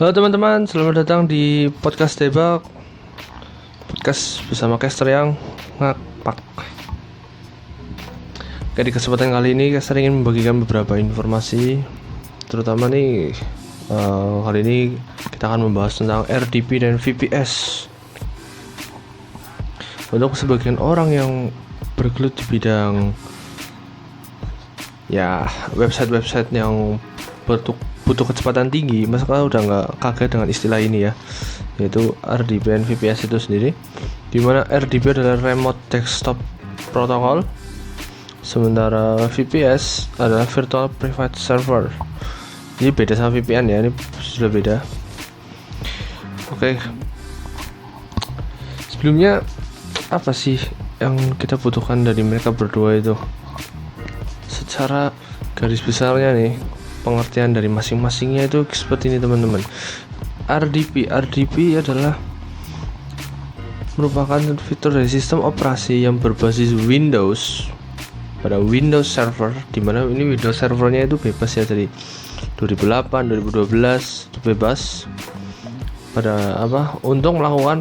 Halo teman-teman, selamat datang di podcast Debak. Podcast bersama caster yang ngapak. Oke, di kesempatan kali ini caster ingin membagikan beberapa informasi. Terutama nih kali ini kita akan membahas tentang RDP dan VPS. Untuk sebagian orang yang bergelut di bidang website yang butuh kecepatan tinggi, masa udah nggak kaget dengan istilah ini ya, yaitu RDP dan VPS itu sendiri, dimana RDP adalah Remote Desktop Protocol, sementara VPS adalah Virtual Private Server. Ini beda sama VPN ya, ini sudah beda. Oke. Sebelumnya apa sih yang kita butuhkan dari mereka berdua itu? Secara garis besarnya nih, pengertian dari masing-masingnya itu seperti ini teman-teman. RDP adalah merupakan fitur dari sistem operasi yang berbasis Windows pada Windows Server, dimana ini Windows Servernya itu bebas ya, dari 2008 2012 itu bebas pada untuk melakukan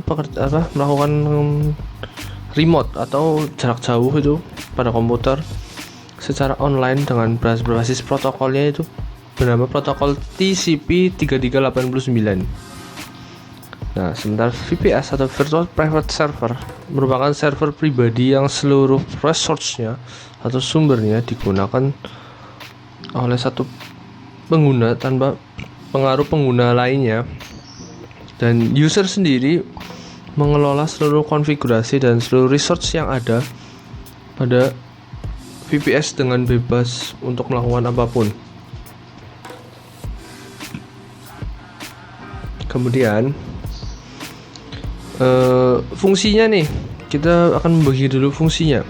remote atau jarak jauh itu pada komputer secara online dengan berbasis protokolnya itu bernama protokol TCP 3389. Nah, sementara VPS atau Virtual Private Server merupakan server pribadi yang seluruh resource-nya atau sumbernya digunakan oleh satu pengguna tanpa pengaruh pengguna lainnya, dan user sendiri mengelola seluruh konfigurasi dan seluruh resource yang ada pada VPS dengan bebas untuk melakukan apapun. Kemudian fungsinya nih, kita akan membagi dulu fungsinya.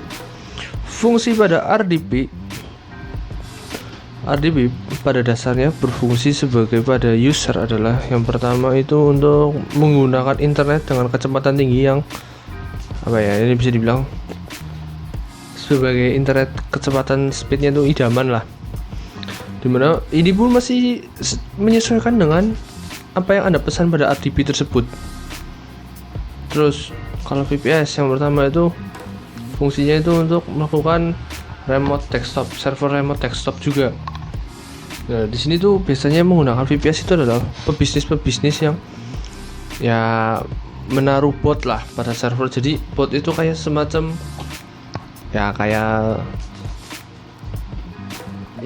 Fungsi pada RDP pada dasarnya berfungsi sebagai pada user adalah yang pertama itu untuk menggunakan internet dengan kecepatan tinggi yang ini bisa dibilang sebagai internet kecepatan speednya itu idaman lah, dimana ini pun masih menyesuaikan dengan apa yang Anda pesan pada RDP tersebut. Terus kalau VPS yang pertama itu fungsinya itu untuk melakukan remote desktop, server remote desktop juga. Nah, di sini tuh biasanya menggunakan VPS itu adalah pebisnis yang menaruh bot lah pada server. Jadi bot itu kayak semacam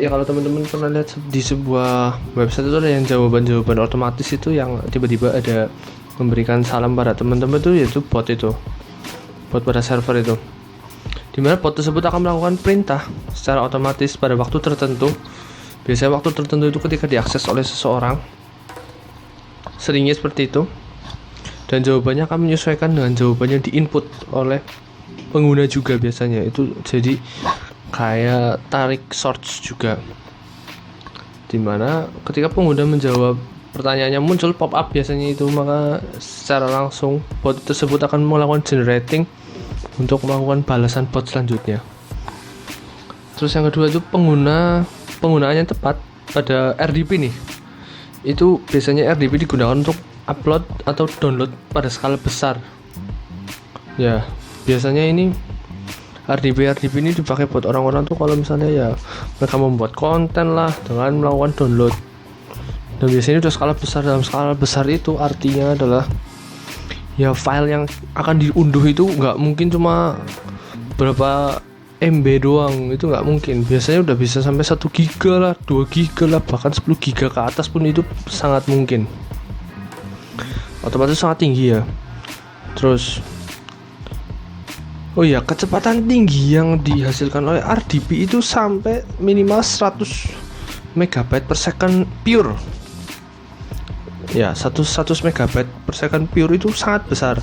kalau teman-teman pernah lihat di sebuah website itu ada yang jawaban otomatis itu yang tiba-tiba ada memberikan salam pada teman-teman itu, yaitu bot pada server itu, dimana bot tersebut akan melakukan perintah secara otomatis pada waktu tertentu. Biasanya waktu tertentu itu ketika diakses oleh seseorang, seringnya seperti itu, dan jawabannya akan menyesuaikan dengan jawaban yang diinput oleh pengguna juga biasanya. Itu jadi kayak tarik shorts juga, dimana ketika pengguna menjawab pertanyaannya muncul pop up biasanya itu, maka secara langsung bot tersebut akan melakukan generating untuk melakukan balasan bot selanjutnya. Terus yang kedua itu penggunaan yang tepat pada RDP nih, itu biasanya RDP digunakan untuk upload atau download pada skala besar ya. Biasanya ini RDP ini dipakai buat orang-orang tuh kalau misalnya mereka membuat konten lah dengan melakukan download, dan biasanya udah skala besar. Dalam skala besar itu artinya adalah file yang akan diunduh itu nggak mungkin cuma berapa MB doang, itu nggak mungkin. Biasanya udah bisa sampai 1 giga lah, 2 giga lah, bahkan 10 giga ke atas pun itu sangat mungkin. Otomatis sangat tinggi ya. Terus kecepatan tinggi yang dihasilkan oleh RDP itu sampai minimal 100 megabyte per second pure. 100 megabyte per second pure itu sangat besar.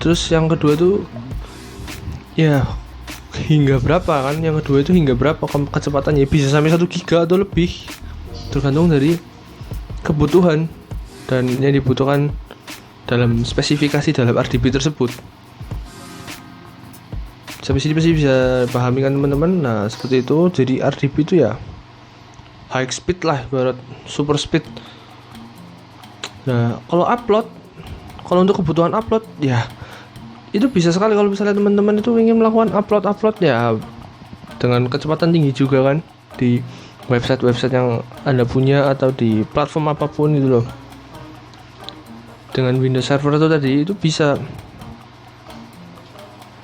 Terus yang kedua itu hingga berapa kan? Yang kedua itu hingga berapa kecepatannya? Bisa sampai 1 giga atau lebih, tergantung dari kebutuhan dan yang dibutuhkan dalam spesifikasi dalam RDP tersebut. Sampai sini pasti bisa pahami kan teman-teman. Nah, seperti itu. Jadi RDP itu high speed lah, ibarat super speed Nah, kalau untuk kebutuhan upload ya itu bisa sekali kalau misalnya teman-teman itu ingin melakukan upload ya dengan kecepatan tinggi juga kan di website yang Anda punya atau di platform apapun itu loh. Dengan Windows Server itu tadi itu bisa.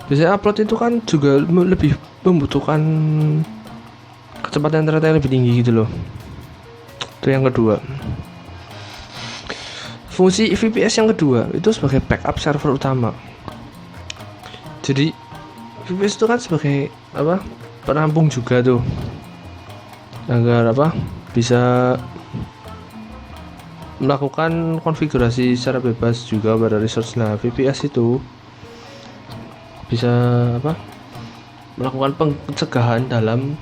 Biasanya upload itu kan juga lebih membutuhkan kecepatan internet yang lebih tinggi gitu loh. Itu yang kedua. Fungsi VPS yang kedua itu sebagai backup server utama. Jadi VPS itu kan sebagai penampung juga tuh, agar bisa melakukan konfigurasi secara bebas juga pada resource. Nah, VPS itu bisa melakukan pencegahan dalam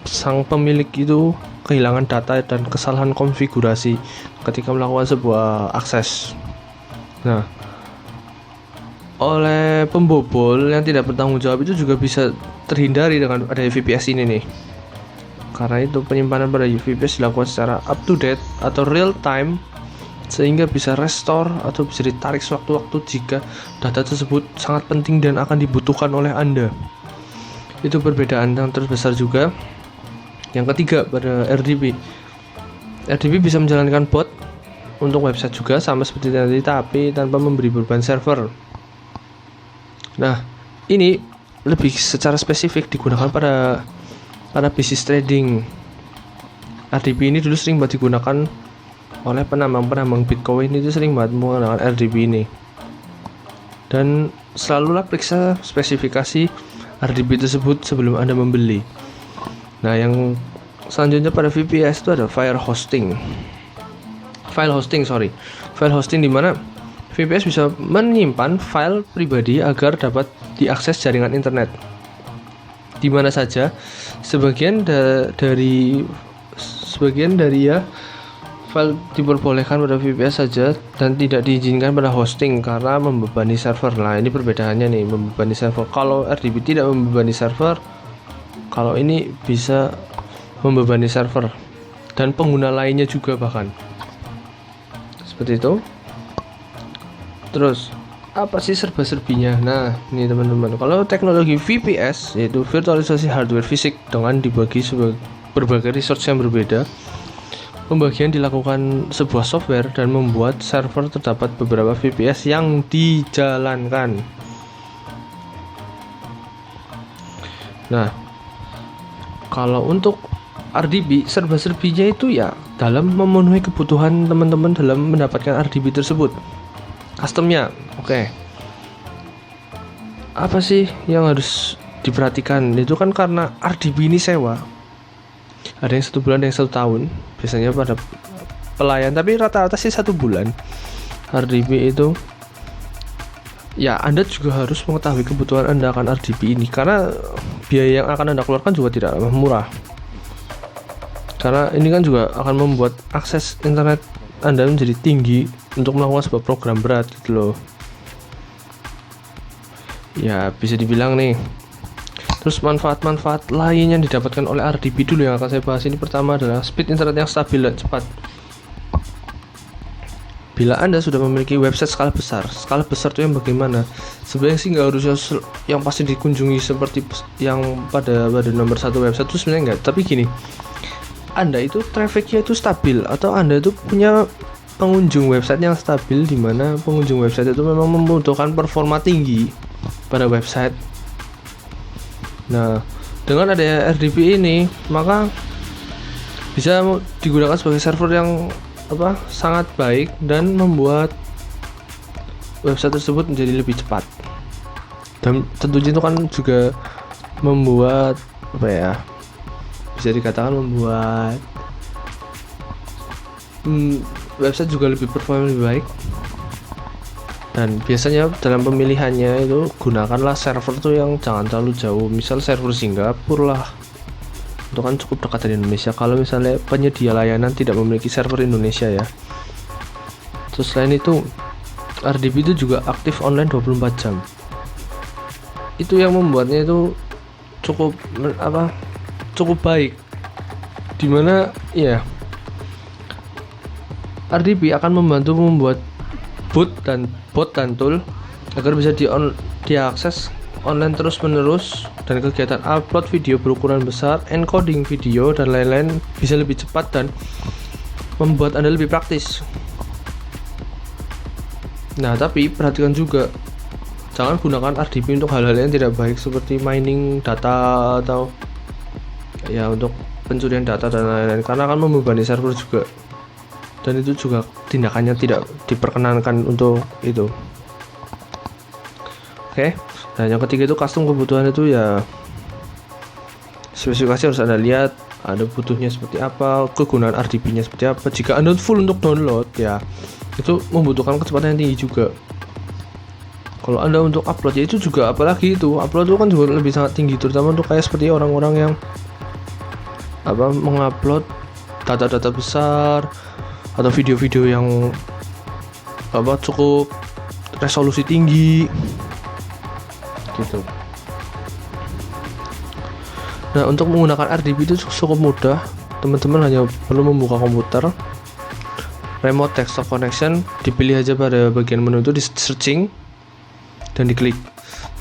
sang pemilik itu kehilangan data dan kesalahan konfigurasi ketika melakukan sebuah akses. Nah, oleh pembobol yang tidak bertanggung jawab itu juga bisa terhindari dengan adanya VPS ini nih. Karena itu penyimpanan pada VPS dilakukan secara up to date atau real time, sehingga bisa restore atau bisa ditarik sewaktu-waktu jika data tersebut sangat penting dan akan dibutuhkan oleh Anda. Itu perbedaan yang terbesar juga. Yang ketiga, pada RDP. RDP bisa menjalankan bot untuk website juga sama seperti tadi, tapi tanpa memberi beban server. Nah, ini lebih secara spesifik digunakan pada bisnis trading. RDP ini dulu sering banget digunakan oleh penambang Bitcoin, itu sering banget menggunakan RDP ini. Dan selalulah periksa spesifikasi RDP tersebut sebelum Anda membeli. Nah, yang selanjutnya pada VPS itu ada file hosting di mana VPS bisa menyimpan file pribadi agar dapat diakses jaringan internet di mana saja. Sebagian dari ya file diperbolehkan pada VPS saja dan tidak diizinkan pada hosting karena membebani server. Nah, ini perbedaannya nih, membebani server. Kalau RDP tidak membebani server, kalau ini bisa membebani server dan pengguna lainnya juga bahkan. Seperti itu. Terus, apa sih serba-serbinya? Nah, ini teman-teman. Kalau teknologi VPS, yaitu virtualisasi hardware fisik dengan dibagi sebagai berbagai resource yang berbeda, pembagian dilakukan sebuah software dan membuat server terdapat beberapa VPS yang dijalankan. Nah, kalau untuk RDP, serba-serbinya itu ya dalam memenuhi kebutuhan teman-teman dalam mendapatkan RDP tersebut. Customnya, oke. Apa sih yang harus diperhatikan? Itu kan karena RDP ini sewa. Ada yang 1 bulan, ada yang 1 tahun. Biasanya pada pelayan, tapi rata-rata sih 1 bulan. RDP itu, ya Anda juga harus mengetahui kebutuhan Anda akan RDP ini, karena biaya yang akan Anda keluarkan juga tidak murah. Karena ini kan juga akan membuat akses internet Anda menjadi tinggi untuk melakukan sebuah program berat gitu loh. Ya, bisa dibilang nih. Terus manfaat-manfaat lain yang didapatkan oleh RDP dulu yang akan saya bahas ini. Pertama adalah speed internet yang stabil dan cepat. Bila Anda sudah memiliki website skala besar itu yang bagaimana? Sebenarnya sih nggak harus yang pasti dikunjungi seperti yang pada nomor 1 website itu, sebenarnya nggak. Tapi gini, Anda itu trafficnya itu stabil, atau Anda itu punya pengunjung website yang stabil, di mana pengunjung website itu memang membutuhkan performa tinggi pada website. Nah, dengan adanya RDP ini, maka bisa digunakan sebagai server yang sangat baik dan membuat website tersebut menjadi lebih cepat. Dan tentunya itu kan juga membuat bisa dikatakan membuat website juga lebih performa, lebih baik. Dan biasanya dalam pemilihannya itu gunakanlah server tuh yang jangan terlalu jauh, misal server Singapura lah, itu kan cukup dekat dari Indonesia kalau misalnya penyedia layanan tidak memiliki server Indonesia ya. Terus selain itu, RDP itu juga aktif online 24 jam. Itu yang membuatnya itu cukup cukup baik, dimana ya RDP akan membantu membuat bot dan tool agar bisa diakses online terus-menerus, dan kegiatan upload video berukuran besar, encoding video, dan lain-lain bisa lebih cepat dan membuat Anda lebih praktis. Nah, tapi perhatikan juga, jangan gunakan RDP untuk hal-hal yang tidak baik seperti mining data atau ya untuk pencurian data dan lain-lain, karena akan membebani server juga, dan itu juga tindakannya tidak diperkenankan untuk itu. Oke. Nah, yang ketiga itu custom kebutuhan. Itu ya spesifikasi harus Anda lihat, Anda butuhnya seperti apa, kegunaan RDP-nya seperti apa. Jika Anda full untuk download, ya itu membutuhkan kecepatan yang tinggi juga. Kalau Anda untuk upload, ya itu juga, apalagi itu upload itu kan juga lebih sangat tinggi, terutama untuk kayak seperti orang-orang yang mengupload data-data besar atau video-video yang cukup resolusi tinggi gitu. Nah, untuk menggunakan RDP itu cukup mudah. Teman-teman hanya perlu membuka komputer, remote desktop connection, dipilih aja pada bagian menu itu, di searching dan diklik.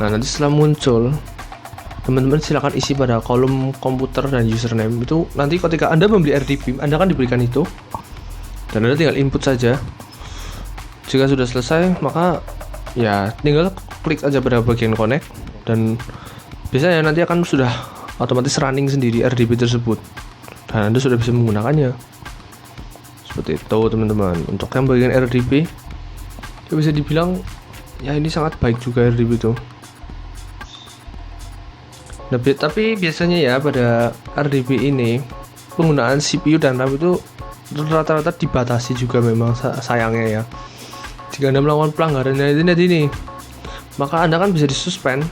Nah, nanti setelah muncul, teman-teman silakan isi pada kolom komputer dan username. Itu nanti ketika Anda membeli RDP, Anda akan diberikan itu, dan Anda tinggal input saja. Jika sudah selesai, maka ya tinggal klik aja pada bagian connect, dan biasanya nanti akan sudah otomatis running sendiri RDP tersebut, dan Anda sudah bisa menggunakannya. Seperti itu teman-teman. Untuk yang bagian RDP ya bisa dibilang ya ini sangat baik juga RDP itu. Nah, tapi biasanya ya pada RDP ini penggunaan CPU dan RAM itu rata-rata dibatasi juga memang, sayangnya ya. Jika Anda melakukan pelanggaran ini, maka Anda kan bisa disuspend.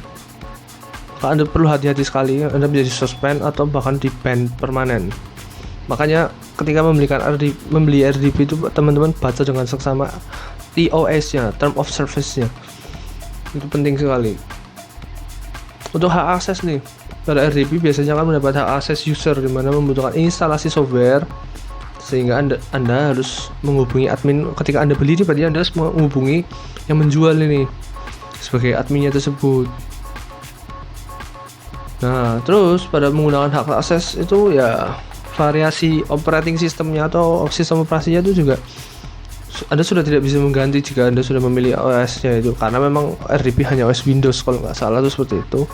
Maka Anda perlu hati-hati sekali, Anda bisa disuspend atau bahkan di-ban permanen. Makanya ketika membeli RDP itu, teman-teman baca dengan seksama TOS-nya, Term of Service-nya. Itu penting sekali. Untuk hak akses nih, pada RDP biasanya kan mendapat hak akses user, di mana membutuhkan instalasi software, sehingga Anda harus menghubungi admin. Ketika Anda beli, berarti Anda harus menghubungi yang menjual ini sebagai adminnya tersebut. Nah, terus pada menggunakan hak akses itu ya variasi operating sistemnya atau sistem operasinya itu juga Anda sudah tidak bisa mengganti jika Anda sudah memilih OS-nya itu, karena memang RDP hanya OS Windows kalau nggak salah itu seperti itu.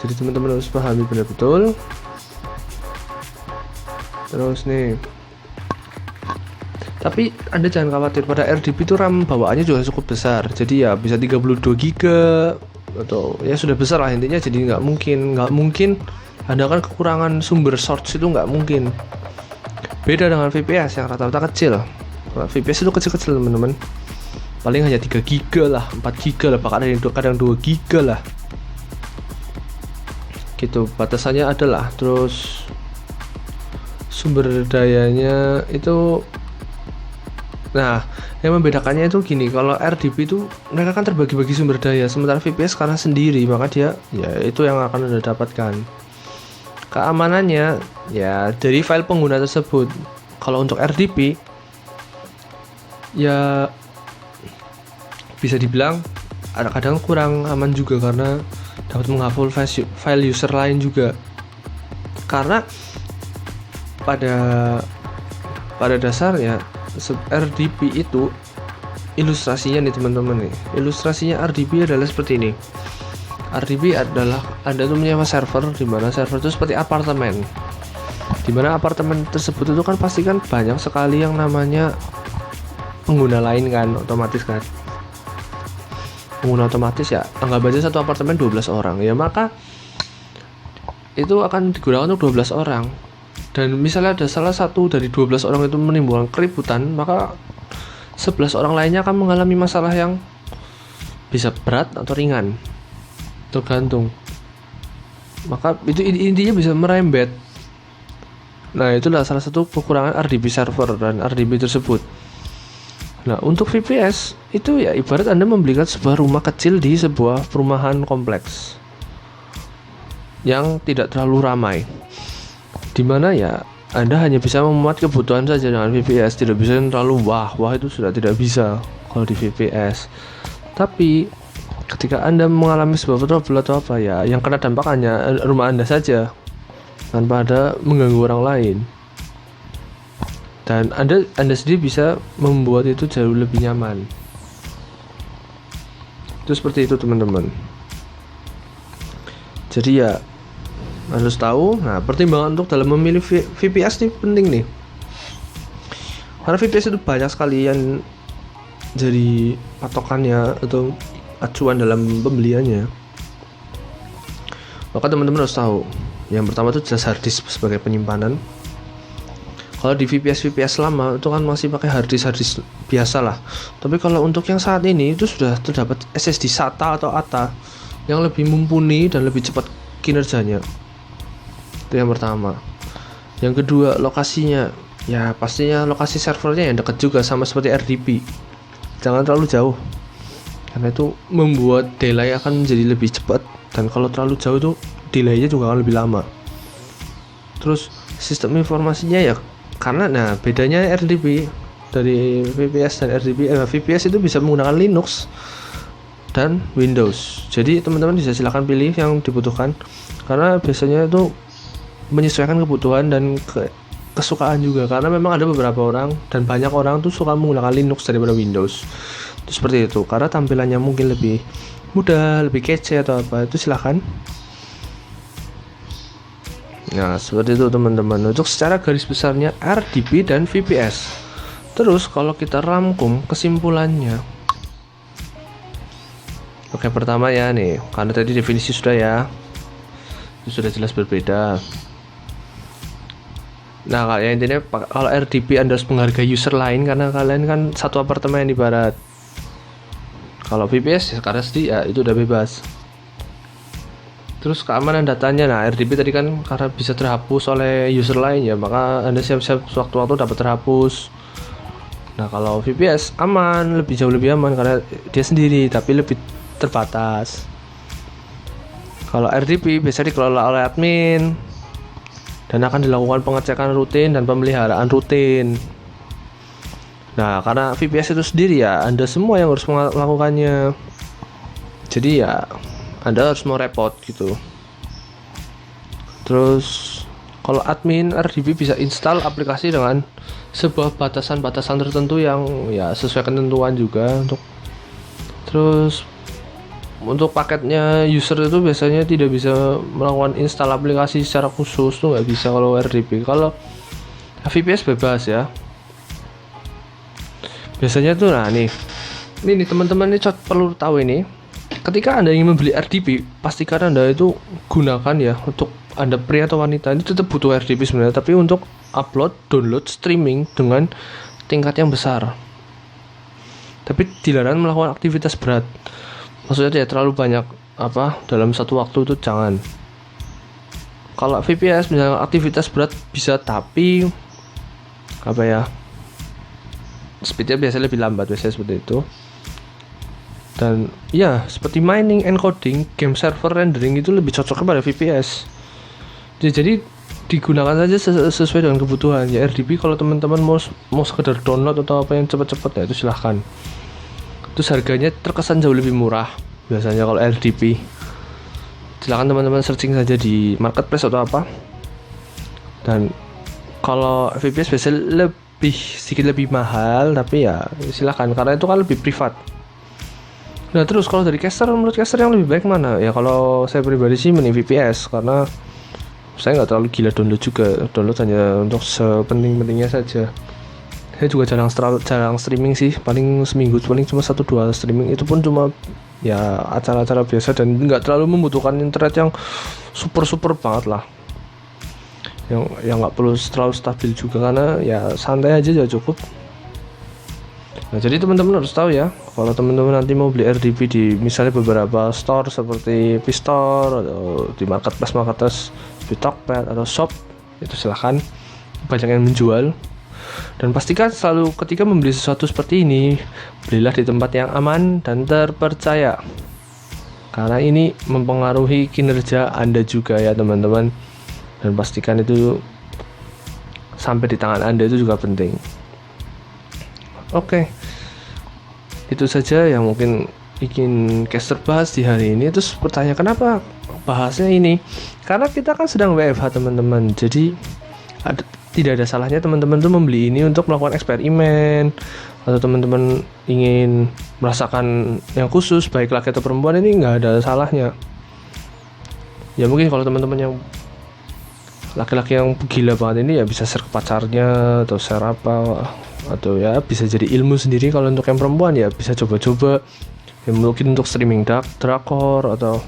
Jadi teman-teman harus pahami benar-betul. Terus nih, tapi Anda jangan khawatir, pada RDP itu RAM bawaannya juga cukup besar. Jadi ya bisa 32 GB atau ya sudah besar lah intinya. Jadi nggak mungkin Anda kan kekurangan sumber source, itu nggak mungkin. Beda dengan VPS yang rata-rata kecil. Nah, VPS itu kecil-kecil teman-teman, paling hanya 3 GB lah, 4 GB lah, bahkan kadang 2 GB lah gitu batasannya adalah. Terus sumber dayanya itu, nah yang membedakannya itu gini, kalau RDP itu mereka kan terbagi-bagi sumber daya, sementara VPS karena sendiri, maka dia ya itu yang akan Anda dapatkan. Keamanannya ya dari file pengguna tersebut. Kalau untuk RDP ya bisa dibilang kadang kurang aman juga, karena dapat menghafal file user lain juga. Karena pada dasarnya RDP itu ilustrasinya nih teman-teman nih. Ilustrasinya RDP adalah seperti ini. RDP adalah Anda tuh menyewa server, di mana server itu seperti apartemen. Di mana apartemen tersebut itu kan pasti kan banyak sekali yang namanya pengguna lain kan, otomatis kan. Pengguna otomatis ya, anggap aja satu apartemen 12 orang. Ya maka itu akan digunakan untuk 12 orang. Dan misalnya ada salah satu dari 12 orang itu menimbulkan keributan, maka 11 orang lainnya akan mengalami masalah yang bisa berat atau ringan, tergantung. Maka itu intinya bisa merembet. Nah, itulah salah satu kekurangan RDP server dan RDP tersebut. Nah, untuk VPS itu ya ibarat Anda membelikan sebuah rumah kecil di sebuah perumahan kompleks yang tidak terlalu ramai, dimana ya Anda hanya bisa memuat kebutuhan saja dengan VPS, tidak bisa yang terlalu wah itu sudah tidak bisa kalau di VPS. Tapi ketika Anda mengalami sebuah trouble atau apa ya, yang kena dampak hanya rumah Anda saja tanpa ada mengganggu orang lain. Dan Anda sendiri bisa membuat itu jauh lebih nyaman. Itu seperti itu teman-teman. Jadi ya harus tahu. Nah, pertimbangan untuk dalam memilih VPS ini penting nih. Karena VPS itu banyak sekali yang jadi patokannya atau acuan dalam pembeliannya. Maka teman-teman harus tahu. Yang pertama itu jelas hard disk sebagai penyimpanan. Kalau di VPS lama itu kan masih pakai hard disk biasa lah. Tapi kalau untuk yang saat ini itu sudah terdapat SSD SATA atau ATA yang lebih mumpuni dan lebih cepat kinerjanya. Itu yang pertama. Yang kedua, lokasinya. Ya pastinya lokasi servernya yang dekat juga, sama seperti RDP. Jangan terlalu jauh, karena itu membuat delay akan menjadi lebih cepat. Dan kalau terlalu jauh tuh delaynya juga akan lebih lama. Terus sistem informasinya ya, karena nah bedanya RDP dari VPS dan RDP, VPS itu bisa menggunakan Linux dan Windows. Jadi teman-teman bisa silakan pilih yang dibutuhkan, karena biasanya itu menyesuaikan kebutuhan dan kesukaan juga. Karena memang ada beberapa orang dan banyak orang tuh suka menggunakan Linux daripada Windows. Itu seperti itu, karena tampilannya mungkin lebih mudah, lebih kece atau apa, itu silahkan. Nah seperti itu teman-teman, untuk secara garis besarnya RDP dan VPS. Terus kalau kita rangkum kesimpulannya, oke, pertama ya nih, karena tadi definisi sudah ya, itu sudah jelas berbeda. Nah kalau intinya, kalau RDP Anda harus menghargai user lain karena kalian kan satu apartemen ibarat. Kalau VPS ya karena ya itu udah bebas. Terus keamanan datanya, nah RDP tadi kan karena bisa terhapus oleh user lain ya, maka Anda siap-siap sewaktu-waktu dapat terhapus. Nah kalau VPS aman, jauh lebih aman karena dia sendiri tapi lebih terbatas. Kalau RDP biasa dikelola oleh admin dan akan dilakukan pengecekan rutin dan pemeliharaan rutin. Nah karena VPS itu sendiri ya Anda semua yang harus melakukannya. Jadi ya Anda harus mau repot gitu. Terus kalau admin RDP bisa install aplikasi dengan sebuah batasan-batasan tertentu yang ya sesuai ketentuan juga. Terus untuk paketnya user itu biasanya tidak bisa melakukan install aplikasi secara khusus, tuh nggak bisa kalau RDP. Kalau VPS bebas ya. Biasanya tuh nah ini teman-teman ini perlu tahu ini. Ketika Anda ingin membeli RDP, pastikan Anda itu gunakan ya, untuk Anda pria atau wanita ini tetap butuh RDP sebenarnya, tapi untuk upload, download, streaming dengan tingkat yang besar. Tapi dilarang melakukan aktivitas berat. Maksudnya tidak terlalu banyak dalam satu waktu itu jangan. Kalau VPS misalnya aktivitas berat bisa, tapi speednya biasanya lebih lambat, biasanya seperti itu. Dan ya seperti mining, encoding, game server, rendering itu lebih cocok kepada VPS. Jadi digunakan saja sesuai dengan kebutuhan. Ya RDP kalau teman-teman mau sekedar download atau apa yang cepat-cepat ya itu silahkan. Terus harganya terkesan jauh lebih murah biasanya kalau RDP. Silahkan teman-teman searching saja di marketplace atau apa. Dan kalau VPS biasanya sedikit lebih mahal, tapi ya silahkan karena itu kan lebih privat. Nah terus kalau dari caster, menurut caster yang lebih baik mana? Ya kalau saya pribadi sih mending VPS, karena saya nggak terlalu gila download juga. Download hanya untuk sepenting-pentingnya saja. Saya juga jarang streaming sih, paling seminggu paling cuma 1-2 streaming, itu pun cuma ya acara-acara biasa dan nggak terlalu membutuhkan internet yang super banget lah, yang nggak perlu terlalu stabil juga, karena ya santai aja ya cukup. Nah jadi teman-teman harus tahu ya, kalau teman-teman nanti mau beli RDP di misalnya beberapa store seperti P-Store atau di marketplace di Tokped atau Shop, itu silahkan, banyak yang menjual. Dan pastikan selalu ketika membeli sesuatu seperti ini, belilah di tempat yang aman dan terpercaya, karena ini mempengaruhi kinerja Anda juga ya teman-teman. Dan pastikan itu sampai di tangan Anda itu juga penting. Oke, itu saja yang mungkin ingin caster bahas di hari ini. Terus bertanya kenapa bahasnya ini, karena kita kan sedang WFH teman-teman, jadi tidak ada salahnya teman-teman tuh membeli ini untuk melakukan eksperimen, atau teman-teman ingin merasakan yang khusus baik laki atau perempuan, ini nggak ada salahnya. Ya mungkin kalau teman-teman yang laki-laki yang gila banget ini ya bisa share ke pacarnya atau share apa, atau ya bisa jadi ilmu sendiri. Kalau untuk yang perempuan ya bisa coba-coba ya, mungkin untuk streaming drakor atau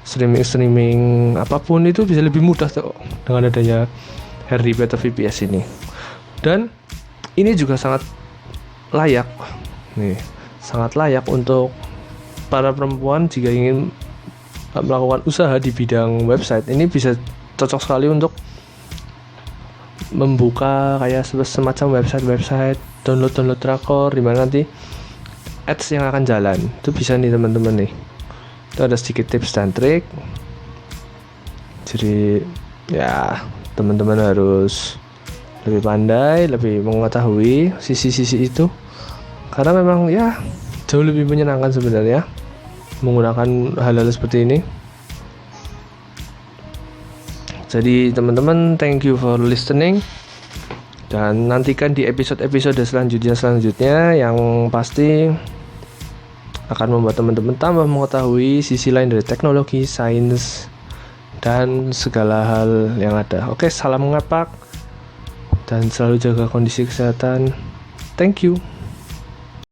streaming apapun itu bisa lebih mudah tuh dengan adanya RDP atau VPS ini. Dan ini juga sangat layak untuk para perempuan jika ingin melakukan usaha di bidang website. Ini bisa cocok sekali untuk membuka kayak semacam website download drakor, di mana nanti ads yang akan jalan. Itu bisa nih teman-teman nih. Itu ada sedikit tips dan trik. Jadi ya teman-teman harus lebih pandai, lebih mengetahui sisi-sisi itu, karena memang ya jauh lebih menyenangkan sebenarnya menggunakan hal-hal seperti ini. Jadi teman-teman, thank you for listening, dan nantikan di episode-episode selanjutnya yang pasti akan membuat teman-teman tambah mengetahui sisi lain dari teknologi, sains, dan segala hal yang ada. Oke, salam ngapak dan selalu jaga kondisi kesehatan. Thank you.